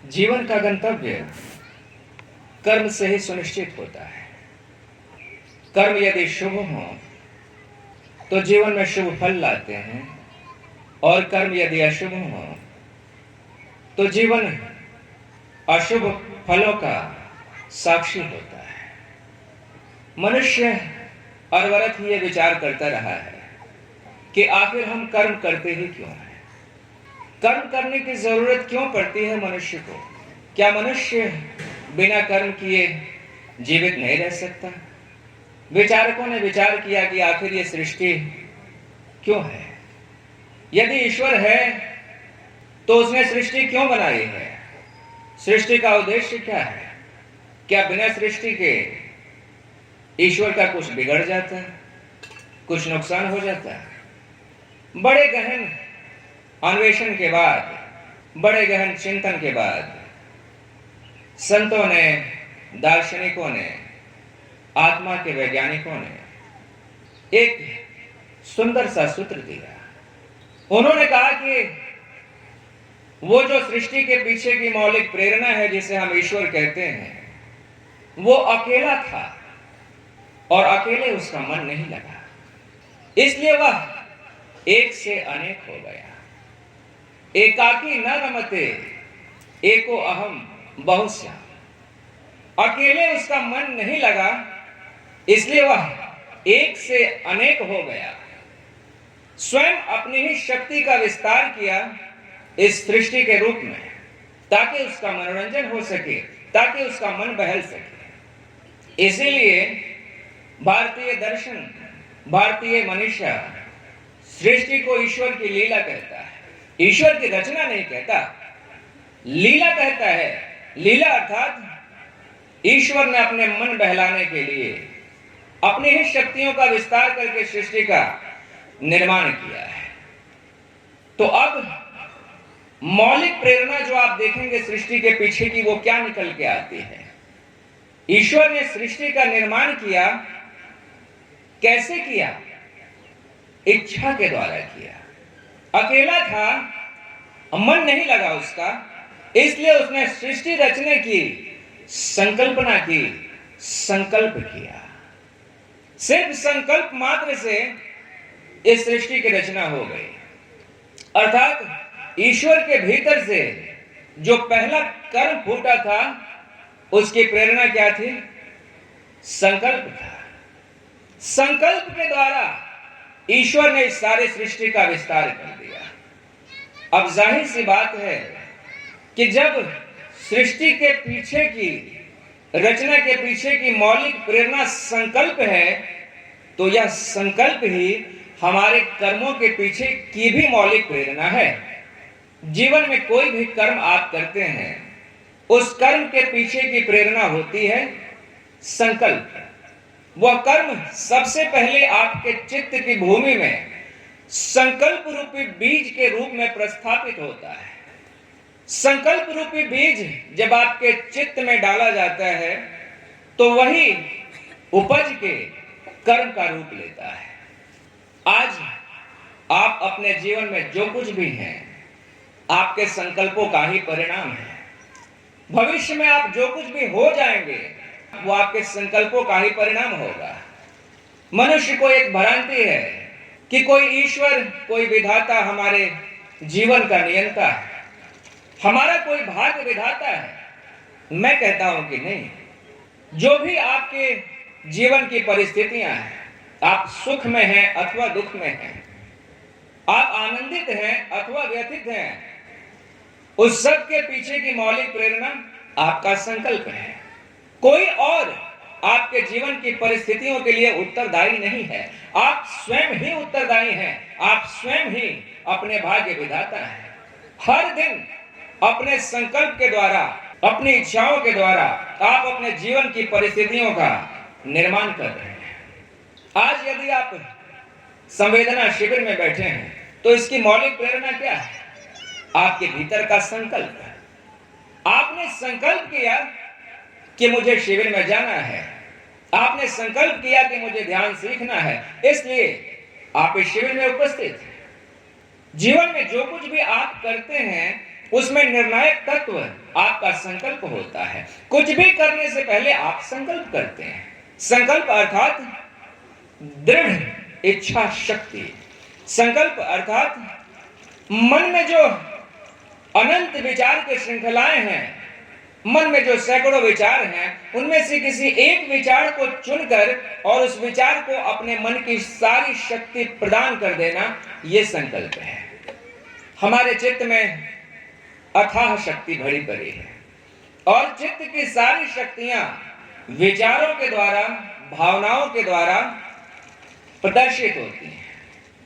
जीवन का गंतव्य कर्म से ही सुनिश्चित होता है। कर्म यदि शुभ हो तो जीवन में शुभ फल लाते हैं, और कर्म यदि अशुभ हो तो जीवन अशुभ फलों का साक्षी होता है। मनुष्य अनवरत ही ये विचार करता रहा है कि आखिर हम कर्म करते ही क्यों हैं? कर्म करने की जरूरत क्यों पड़ती है मनुष्य को? क्या मनुष्य बिना कर्म किए जीवित नहीं रह सकता? विचारकों ने विचार किया कि आखिर ये सृष्टि क्यों है? यदि ईश्वर है तो उसने सृष्टि क्यों बनाई है? सृष्टि का उद्देश्य क्या है? क्या बिना सृष्टि के ईश्वर का कुछ बिगड़ जाता है, कुछ नुकसान हो जाता है? बड़े गहन अन्वेषण के बाद, बड़े गहन चिंतन के बाद संतों ने, दार्शनिकों ने, आत्मा के वैज्ञानिकों ने एक सुंदर सा सूत्र दिया। उन्होंने कहा कि वो जो सृष्टि के पीछे की मौलिक प्रेरणा है, जिसे हम ईश्वर कहते हैं, वो अकेला था और अकेले उसका मन नहीं लगा, इसलिए वह एक से अनेक हो गया। एकाकी न रमते एको अहम बहुश्याम। अकेले उसका मन नहीं लगा, इसलिए वह एक से अनेक हो गया। स्वयं अपनी ही शक्ति का विस्तार किया इस सृष्टि के रूप में, ताकि उसका मनोरंजन हो सके, ताकि उसका मन बहल सके। इसीलिए भारतीय दर्शन, भारतीय मनुष्य सृष्टि को ईश्वर की लीला कहता है। ईश्वर की रचना नहीं कहता, लीला कहता है। लीला अर्थात ईश्वर ने अपने मन बहलाने के लिए अपनी ही शक्तियों का विस्तार करके सृष्टि का निर्माण किया है। तो अब मौलिक प्रेरणा जो आप देखेंगे सृष्टि के पीछे की, वो क्या निकल के आती है? ईश्वर ने सृष्टि का निर्माण किया, कैसे किया? इच्छा के द्वारा किया। अकेला था, मन नहीं लगा उसका, इसलिए उसने सृष्टि रचने की संकल्पना की, संकल्प किया। सिर्फ संकल्प मात्र से इस सृष्टि की रचना हो गई। अर्थात ईश्वर के भीतर से जो पहला कर्म फूटा था, उसकी प्रेरणा क्या थी? संकल्प था। संकल्प के द्वारा ईश्वर ने इस सारी सृष्टि का विस्तार कर दिया। अब जाहिर सी बात है कि जब सृष्टि के पीछे की, रचना के पीछे की मौलिक प्रेरणा संकल्प है, तो यह संकल्प ही हमारे कर्मों के पीछे की भी मौलिक प्रेरणा है। जीवन में कोई भी कर्म आप करते हैं, उस कर्म के पीछे की प्रेरणा होती है संकल्प। वह कर्म सबसे पहले आपके चित्त की भूमि में संकल्प रूपी बीज के रूप में प्रस्थापित होता है। संकल्प रूपी बीज जब आपके चित्त में डाला जाता है, तो वही उपज के कर्म का रूप लेता है। आज आप अपने जीवन में जो कुछ भी हैं, आपके संकल्पों का ही परिणाम है। भविष्य में आप जो कुछ भी हो जाएंगे, वो आपके संकल्पों का ही परिणाम होगा। मनुष्य को एक भ्रांति है कि कोई ईश्वर, कोई विधाता हमारे जीवन का नियंता है, हमारा कोई भाग्य विधाता है। मैं कहता हूं कि नहीं। जो भी आपके जीवन की परिस्थितियां हैं, आप सुख में हैं अथवा दुख में हैं, आप आनंदित हैं अथवा व्यथित हैं, उस सब के पीछे की मौलिक प्रेरणा आपका संकल्प है। कोई और आपके जीवन की परिस्थितियों के लिए उत्तरदायी नहीं है। आप स्वयं ही उत्तरदायी हैं। आप स्वयं ही अपने भाग्य विधाता हैं। हर दिन अपने संकल्प के द्वारा, अपनी इच्छाओं के द्वारा आप अपने जीवन की परिस्थितियों का निर्माण कर रहे हैं। आज यदि आप संवेदना शिविर में बैठे हैं, तो इसकी मौलिक प्रेरणा क्या है? आपके भीतर का संकल्प है। आपने संकल्प किया कि मुझे शिविर में जाना है, आपने संकल्प किया कि मुझे ध्यान सीखना है, इसलिए आप इस शिविर में उपस्थित हैं। जीवन में जो कुछ भी आप करते हैं, उसमें निर्णायक तत्व आपका संकल्प होता है। कुछ भी करने से पहले आप संकल्प करते हैं। संकल्प अर्थात दृढ़ इच्छा शक्ति। संकल्प अर्थात मन में जो अनंत विचार के श्रृंखलाएं हैं, मन में जो सैकड़ों विचार हैं, उनमें से किसी एक विचार को चुनकर और उस विचार को अपने मन की सारी शक्ति प्रदान कर देना, यह संकल्प है। हमारे चित्त में अथाह शक्ति भरी पड़ी है और चित्त की सारी शक्तियां विचारों के द्वारा, भावनाओं के द्वारा प्रदर्शित होती हैं।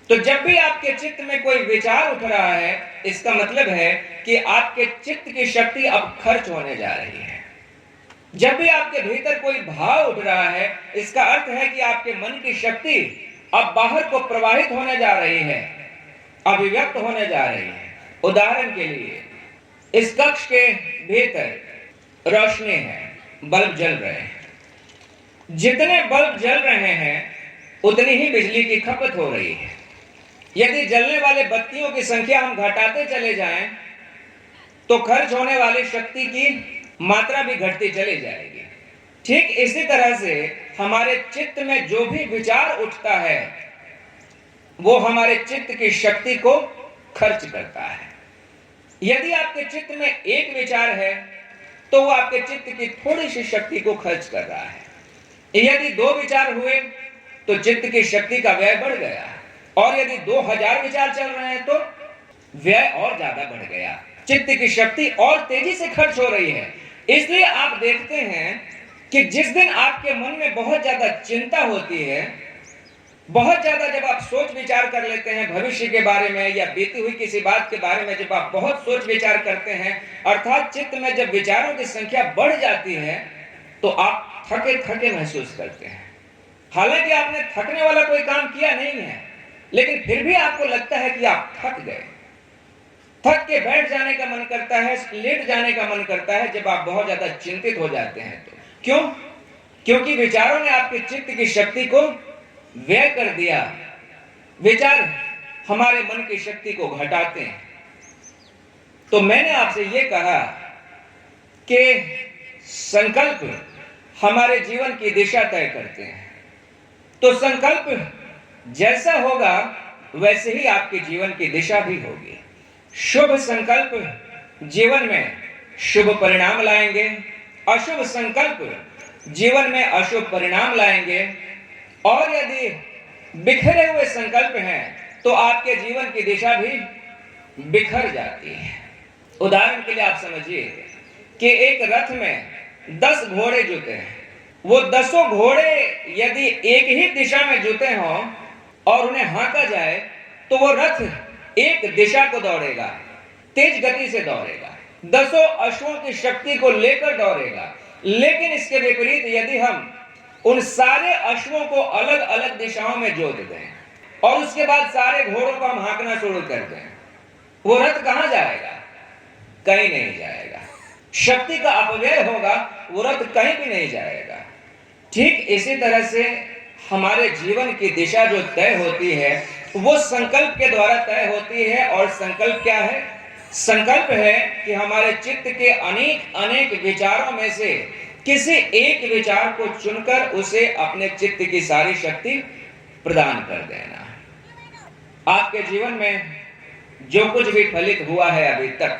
तो जब भी आपके चित्त में कोई विचार उठ रहा है, इसका मतलब है कि आपके चित्त की शक्ति अब खर्च होने जा रही है। जब भी आपके भीतर कोई भाव उठ रहा है, इसका अर्थ है कि आपके मन की शक्ति अब बाहर को प्रवाहित होने जा रही है, अभिव्यक्त होने जा रही है। उदाहरण के लिए, इस कक्ष के भीतर रोशनी है, बल्ब जल रहे हैं। जितने बल्ब जल रहे हैं उतनी ही बिजली की खपत हो रही है। यदि जलने वाले बत्तियों की संख्या हम घटाते चले जाएं, तो खर्च होने वाली शक्ति की मात्रा भी घटती चली जाएगी। ठीक इसी तरह से हमारे चित्त में जो भी विचार उठता है, वो हमारे चित्त की शक्ति को खर्च करता है। यदि आपके चित्त में एक विचार है, तो वो आपके चित्त की थोड़ी सी शक्ति को खर्च कर रहा है। यदि 2 विचार हुए, तो चित्त की शक्ति का व्यय बढ़ गया, और यदि 2000 विचार चल रहे हैं, तो व्यय और ज्यादा बढ़ गया। चित्त की शक्ति और तेजी से खर्च हो रही है। इसलिए आप देखते हैं कि जिस दिन आपके मन में बहुत ज्यादा चिंता होती है, बहुत ज्यादा जब आप सोच विचार कर लेते हैं भविष्य के बारे में या बीती हुई किसी बात के बारे में, जब आप बहुत सोच विचार करते हैं, अर्थात चित्त में जब विचारों की संख्या बढ़ जाती है, तो आप थके थके महसूस करते हैं। हालांकि आपने थकने वाला कोई काम किया नहीं है, लेकिन फिर भी आपको लगता है कि आप थक गए। थक के बैठ जाने का मन करता है, लेट जाने का मन करता है जब आप बहुत ज्यादा चिंतित हो जाते हैं। तो क्यों? क्योंकि विचारों ने आपके चित्त की शक्ति को व्यय कर दिया। विचार हमारे मन की शक्ति को घटाते हैं। तो मैंने आपसे यह कहा कि संकल्प हमारे जीवन की दिशा तय करते हैं। तो संकल्प जैसा होगा वैसे ही आपके जीवन की दिशा भी होगी। शुभ संकल्प जीवन में शुभ परिणाम लाएंगे, अशुभ संकल्प जीवन में अशुभ परिणाम लाएंगे। और यदि बिखरे हुए संकल्प हैं, तो आपके जीवन की दिशा भी बिखर जाती है। उदाहरण के लिए आप समझिए कि एक रथ में 10 घोड़े जुते हैं। वो 10 घोड़े यदि एक ही दिशा में जुते हों और उन्हें हाँका जाए, तो वो रथ एक दिशा को दौड़ेगा, तेज गति से दौड़ेगा, 10 अश्वों की शक्ति को लेकर दौड़ेगा। लेकिन इसके विपरीत यदि हम उन सारे अश्वों को अलग अलग दिशाओं में जोत दें और उसके बाद सारे घोड़ों को हम हाँकना शुरू कर दें, वो रथ कहां जाएगा? कहीं नहीं जाएगा। शक्ति का अपव्यय होगा, वो रथ कहीं भी नहीं जाएगा। ठीक इसी तरह से हमारे जीवन की दिशा जो तय होती है, वो संकल्प के द्वारा तय होती है। और संकल्प क्या है? संकल्प है कि हमारे चित्त के अनेक अनेक विचारों में से किसी एक विचार को चुनकर उसे अपने चित्त की सारी शक्ति प्रदान कर देना। आपके जीवन में जो कुछ भी फलित हुआ है अभी तक,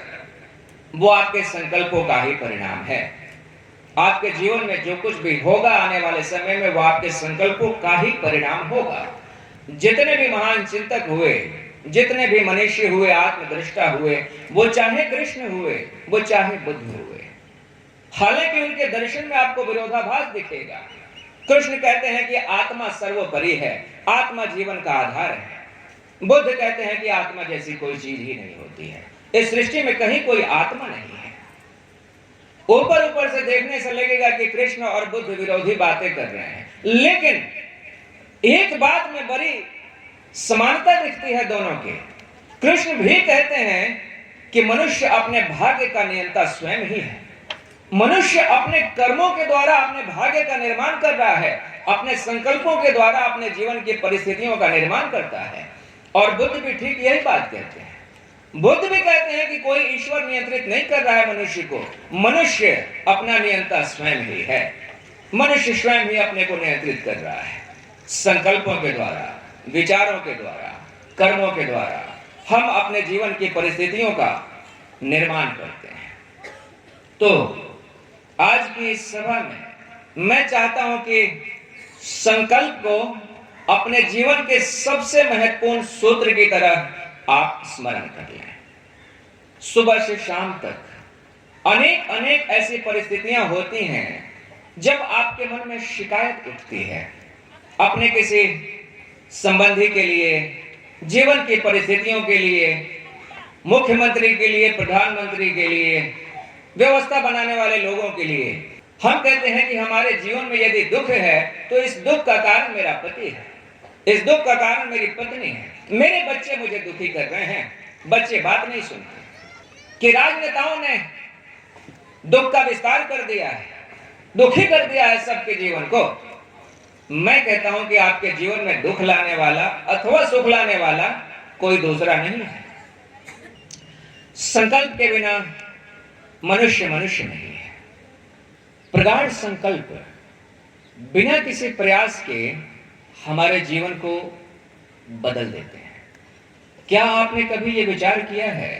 वो आपके संकल्पों का ही परिणाम है। आपके जीवन में जो कुछ भी होगा आने वाले समय में, वो आपके संकल्पों का ही परिणाम होगा। जितने भी महान चिंतक हुए, जितने भी मनुष्य हुए, आत्मदृष्टा हुए, वो चाहे कृष्ण हुए, वो चाहे बुद्ध हुए, हालांकि उनके दर्शन में आपको विरोधाभास दिखेगा। कृष्ण कहते हैं कि आत्मा सर्वोपरि है, आत्मा जीवन का आधार है। बुद्ध कहते हैं कि आत्मा जैसी कोई चीज ही नहीं होती है, इस सृष्टि में कहीं कोई आत्मा नहीं है। ऊपर ऊपर से देखने से लगेगा कि कृष्ण और बुद्ध विरोधी बातें कर रहे हैं, लेकिन एक बात में बड़ी समानता दिखती है दोनों की। कृष्ण भी कहते हैं कि मनुष्य अपने भाग्य का नियंता स्वयं ही है। मनुष्य अपने कर्मों के द्वारा अपने भाग्य का निर्माण कर रहा है, अपने संकल्पों के द्वारा अपने जीवन की परिस्थितियों का निर्माण करता है। और बुद्ध भी ठीक यही बात कहते हैं। बुद्ध भी कहते हैं कि कोई ईश्वर नियंत्रित नहीं कर रहा है मनुष्य को, मनुष्य अपना नियंता स्वयं ही है। मनुष्य स्वयं ही अपने को नियंत्रित कर रहा है। संकल्पों के द्वारा, विचारों के द्वारा, कर्मों के द्वारा हम अपने जीवन की परिस्थितियों का निर्माण करते हैं। तो आज की इस सभा में मैं चाहता हूं कि संकल्प को अपने जीवन के सबसे महत्वपूर्ण सूत्र की तरह आप स्मरण कर लें। सुबह से शाम तक अनेक अनेक ऐसी परिस्थितियां होती हैं जब आपके मन में शिकायत उठती है अपने किसी संबंधी के लिए, जीवन की परिस्थितियों के लिए, मुख्यमंत्री के लिए, प्रधानमंत्री के लिए, व्यवस्था बनाने वाले लोगों के लिए। हम कहते हैं कि हमारे जीवन में यदि दुख है तो इस दुख का कारण मेरा पति है, इस दुख का कारण मेरी पत्नी है, मेरे बच्चे मुझे दुखी कर रहे हैं। बच्चे बात नहीं सुनते कि राजनेताओं ने दुख का विस्तार कर दिया है, दुखी कर दिया है सबके जीवन को। मैं कहता हूं कि आपके जीवन में दुख लाने वाला अथवा सुख लाने वाला कोई दूसरा नहीं है। संकल्प के बिना मनुष्य मनुष्य नहीं है। प्रगाढ़ संकल्प बिना किसी प्रयास के हमारे जीवन को बदल देते हैं। क्या आपने कभी यह विचार किया है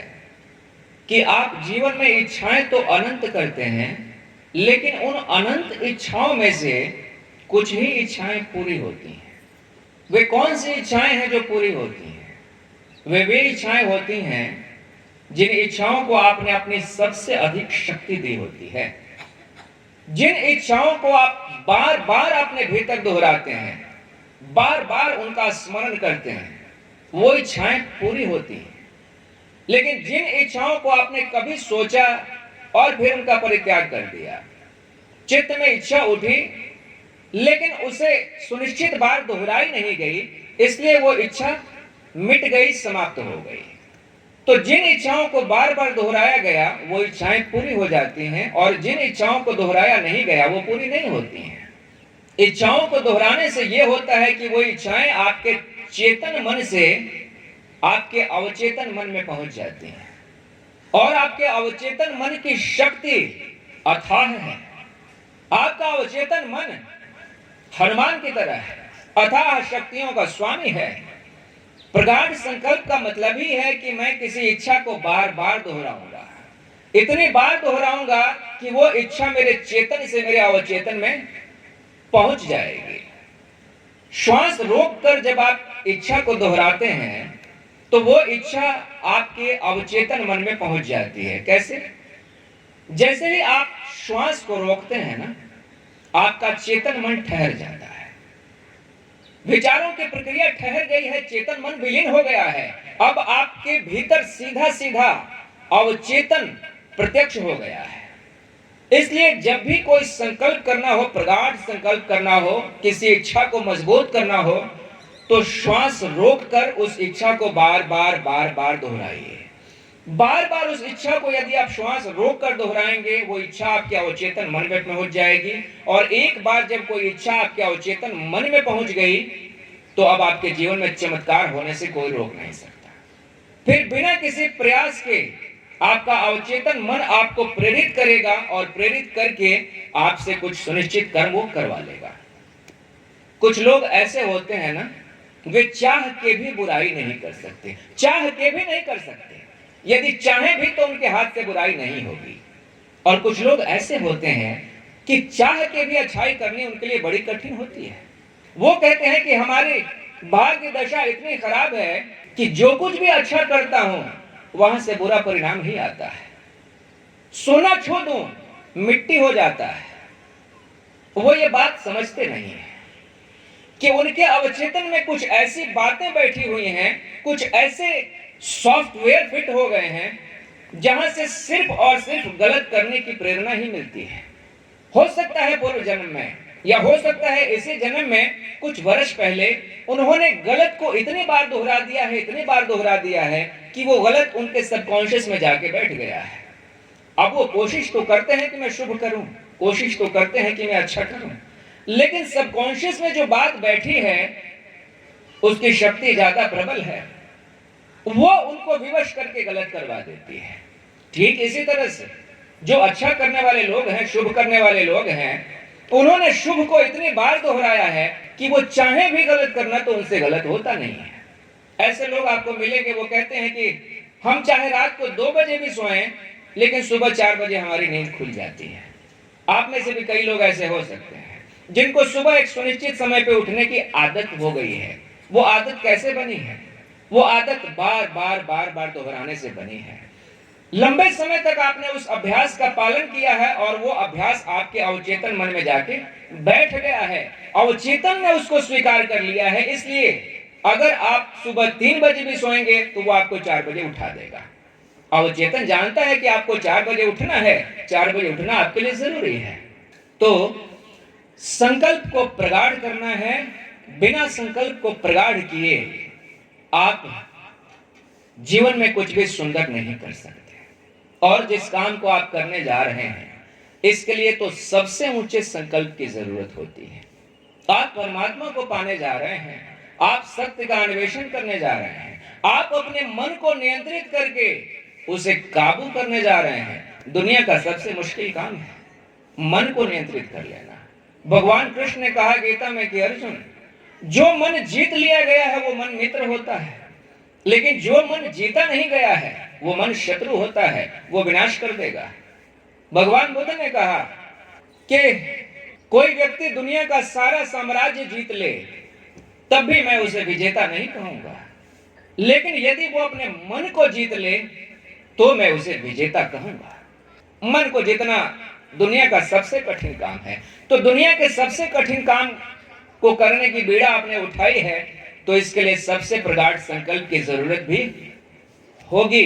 कि आप जीवन में इच्छाएं तो अनंत करते हैं, लेकिन उन अनंत इच्छाओं में से कुछ ही इच्छाएं पूरी होती हैं। वे कौन सी इच्छाएं हैं जो पूरी होती हैं? वे इच्छाएं होती हैं जिन इच्छाओं को आपने अपनी सबसे अधिक शक्ति दी होती है, जिन इच्छाओं को आप बार बार अपने भीतर दोहराते हैं, बार बार उनका स्मरण करते हैं, वो इच्छाएं पूरी होती हैं। लेकिन जिन इच्छाओं को आपने कभी सोचा और फिर उनका परित्याग कर दिया, चित्त में इच्छा उठी लेकिन उसे सुनिश्चित बार दोहराई नहीं गई, इसलिए वो इच्छा मिट गई, समाप्त हो गई। तो जिन इच्छाओं को बार बार दोहराया गया वो इच्छाएं पूरी हो जाती हैं, और जिन इच्छाओं को दोहराया नहीं गया वो पूरी नहीं होती हैं। इच्छाओं को दोहराने से यह होता है कि वो इच्छाएं आपके चेतन मन से आपके अवचेतन मन में पहुंच जाती हैं, और आपके अवचेतन मन की शक्ति अथाह है। आपका अवचेतन मन हनुमान की तरह है, अथाह शक्तियों का स्वामी है। प्रगाढ़ संकल्प का मतलब ही है कि मैं किसी इच्छा को बार बार दोहराऊंगा, इतनी बार दोहराऊंगा कि वो इच्छा मेरे चेतन से मेरे अवचेतन में पहुंच जाएगी। श्वास रोककर जब आप इच्छा को दोहराते हैं तो वो इच्छा आपके अवचेतन मन में पहुंच जाती है। कैसे? जैसे ही आप श्वास को रोकते हैं ना, आपका चेतन मन ठहर जाता है, विचारों की प्रक्रिया ठहर गई है, चेतन मन विलीन हो गया है। अब आपके भीतर सीधा सीधा अवचेतन प्रत्यक्ष हो गया है। इसलिए जब भी कोई संकल्प करना हो, प्रगाढ़ संकल्प करना हो, किसी इच्छा को मजबूत करना हो, तो श्वास रोककर उस इच्छा को बार बार बार बार दोहराइए। बार बार उस इच्छा को यदि आप श्वास रोककर दोहराएंगे, वो इच्छा आपके अवचेतन मन में पहुंच जाएगी, और एक बार जब कोई इच्छा आपके अवचेतन मन में पहुंच गई तो अब आपके जीवन में चमत्कार होने से कोई रोक नहीं सकता। फिर बिना किसी प्रयास के आपका अवचेतन मन आपको प्रेरित करेगा, और प्रेरित करके आपसे कुछ सुनिश्चित कर्म वो करवा लेगा। कुछ लोग ऐसे होते हैं ना, वे चाह के भी बुराई नहीं कर सकते, चाह के भी नहीं कर सकते, यदि चाहे भी तो उनके हाथ से बुराई नहीं होगी। और कुछ लोग ऐसे होते हैं कि चाह के भी अच्छाई करनी उनके लिए बड़ी कठिन होती है। वो कहते हैं कि हमारी भाग्य दशा इतनी खराब है कि जो कुछ भी अच्छा करता हूं वहां से बुरा परिणाम ही आता है। सोना छू दूं मिट्टी हो जाता है। वो ये बात समझते नहीं है कि उनके अवचेतन में कुछ ऐसी बातें बैठी हुई हैं, कुछ ऐसे सॉफ्टवेयर फिट हो गए हैं जहां से सिर्फ और सिर्फ गलत करने की प्रेरणा ही मिलती है। हो सकता है पूर्व जन्म में, या हो सकता है इसी जन्म में कुछ वर्ष पहले उन्होंने गलत को इतनी बार दोहरा दिया है, इतनी बार दोहरा दिया है कि वो गलत उनके सबकॉन्शियस में जाके बैठ गया है। अब वो कोशिश तो करते हैं कि मैं शुभ करूं, कोशिश तो करते हैं कि मैं अच्छा करूं, लेकिन सबकॉन्शियस में जो बात बैठी है उसकी शक्ति ज्यादा प्रबल है, वो उनको विवश करके गलत करवा देती है। ठीक इसी तरह से जो अच्छा करने वाले लोग हैं, शुभ करने वाले लोग हैं, उन्होंने शुभ को इतनी बार दोहराया है कि वो चाहे भी गलत करना तो उनसे गलत होता नहीं है। ऐसे लोग आपको मिलेंगे, वो कहते हैं कि हम चाहे रात को 2 बजे भी सोएं लेकिन सुबह 4 बजे हमारी नींद खुल जाती है। आप में से भी कई लोग ऐसे हो सकते हैं जिनको सुबह एक सुनिश्चित समय पे उठने की आदत हो गई है। वो आदत कैसे बनी है? वो आदत बार बार बार बार दोहराने से बनी है। लंबे समय तक आपने उस अभ्यास का पालन किया है और वो अभ्यास आपके अवचेतन मन में जाके बैठ गया है। अवचेतन ने उसको स्वीकार कर लिया है, इसलिए अगर आप सुबह 3 बजे भी सोएंगे तो वो आपको 4 बजे उठा देगा। अवचेतन जानता है कि आपको 4 बजे उठना है, 4 बजे उठना आपके लिए जरूरी है। तो संकल्प को प्रगाढ़ करना है। बिना संकल्प को प्रगाढ़ किए आप जीवन में कुछ भी सुंदर नहीं कर सकते। और जिस काम को आप करने जा रहे हैं, इसके लिए तो सबसे ऊंचे संकल्प की जरूरत होती है। आप परमात्मा को पाने जा रहे हैं, आप सत्य का अन्वेषण करने जा रहे हैं, आप अपने मन को नियंत्रित करके उसे काबू करने जा रहे हैं। दुनिया का सबसे मुश्किल काम है मन को नियंत्रित कर लेना। भगवान कृष्ण ने कहा गीता में कि अर्जुन, जो मन जीत लिया गया है वो मन मित्र होता है, लेकिन जो मन जीता नहीं गया है वो मन शत्रु होता है, वो विनाश कर देगा। भगवान बुद्ध ने कहा कि कोई व्यक्ति दुनिया का सारा साम्राज्य जीत ले तब भी मैं उसे विजेता नहीं कहूंगा, लेकिन यदि वो अपने मन को जीत ले तो मैं उसे विजेता कहूंगा। मन को जीतना दुनिया का सबसे कठिन काम है। तो दुनिया के सबसे कठिन काम को करने की बीड़ा आपने उठाई है, तो इसके लिए सबसे प्रगाढ़ संकल्प की जरूरत भी होगी।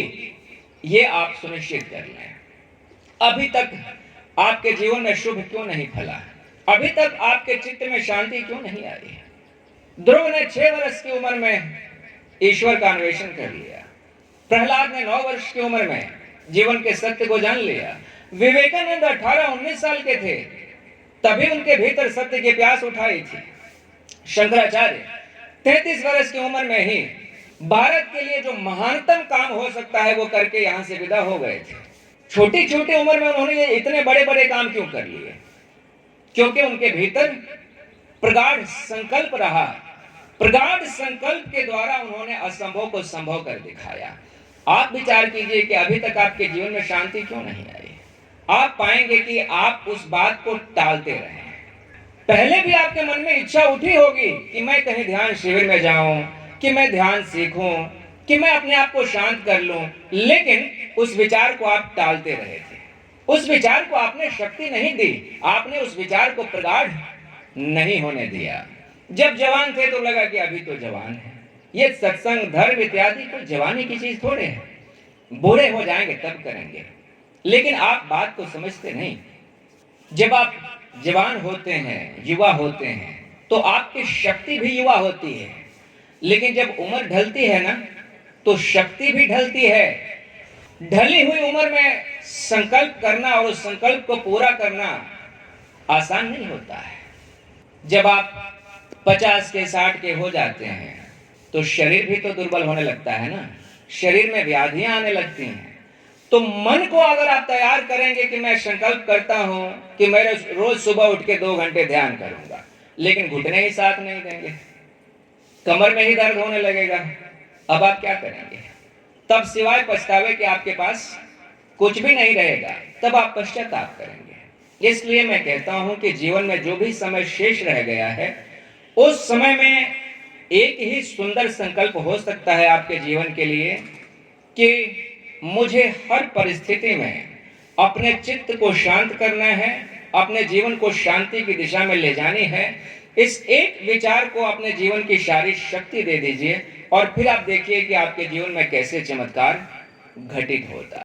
ये आप सुनिश्चित कर लें। अभी तक आपके जीवन में शुभ क्यों नहीं फला? अभी तक आपके चित्त में शांति क्यों नहीं आई है? ध्रुव ने 6 वर्ष की उम्र में ईश्वर का अन्वेषण कर लिया। प्रहलाद ने 9 वर्ष की उम्र में जीवन के सत्य को जान लिया। विवेकानंद 18-19 साल के थे, तभी उनके भीतर सत्य की प्यास उठाई थी। शंकराचार्य 33 वर्ष की उम्र में ही भारत के लिए जो महानतम काम हो सकता है वो करके यहां से विदा हो गए थे। छोटी छोटी उम्र में उन्होंने ये इतने बड़े बड़े काम क्यों कर लिए? क्योंकि उनके भीतर प्रगाढ़ संकल्प रहा। प्रगाढ़ संकल्प के द्वारा उन्होंने असंभव को संभव कर दिखाया। आप विचार कीजिए कि अभी तक आपके जीवन में शांति क्यों नहीं आई? आप पाएंगे कि आप उस बात को टालते रहे। पहले भी आपके मन में इच्छा उठी होगी कि मैं कहीं ध्यान शिविर में जाऊं, कि मैं ध्यान सीखूं, कि मैं अपने आप को शांत कर लूं, लेकिन उस विचार को आप टालते रहे थे। उस विचार को आपने शक्ति नहीं दी, आपने उस विचार को प्रगाढ़ नहीं होने दिया। जब जवान थे तो लगा कि अभी तो जवान है, ये सत्संग धर्म इत्यादि कोई जवानी की चीज थोड़े है, बूढ़े हो जाएंगे तब करेंगे। लेकिन आप बात को समझते नहीं। जब आप जवान होते हैं, युवा होते हैं, तो आपकी शक्ति भी युवा होती है, लेकिन जब उम्र ढलती है ना तो शक्ति भी ढलती है। ढली हुई उम्र में संकल्प करना और उस संकल्प को पूरा करना आसान नहीं होता है। जब आप 50 के 60 के हो जाते हैं तो शरीर भी तो दुर्बल होने लगता है ना, शरीर में व्याधियां आने लगती हैं। तो मन को अगर आप तैयार करेंगे कि मैं संकल्प करता हूं कि मैं रोज सुबह उठ के 2 घंटे ध्यान करूंगा, लेकिन घुटने ही साथ नहीं देंगे, कमर में ही दर्द होने लगेगा, अब आप क्या करेंगे? तब सिवाय पछतावे के आपके पास कुछ भी नहीं रहेगा, तब आप पश्चाताप करेंगे। इसलिए मैं कहता हूं कि जीवन में जो भी समय शेष रह गया है, उस समय में एक ही सुंदर संकल्प हो सकता है आपके जीवन के लिए कि मुझे हर परिस्थिति में अपने चित्त को शांत करना है, अपने जीवन को शांति की दिशा में ले जानी है। इस एक विचार को अपने जीवन की सारी शक्ति दे दीजिए और फिर आप देखिए कि आपके जीवन में कैसे चमत्कार घटित होता है।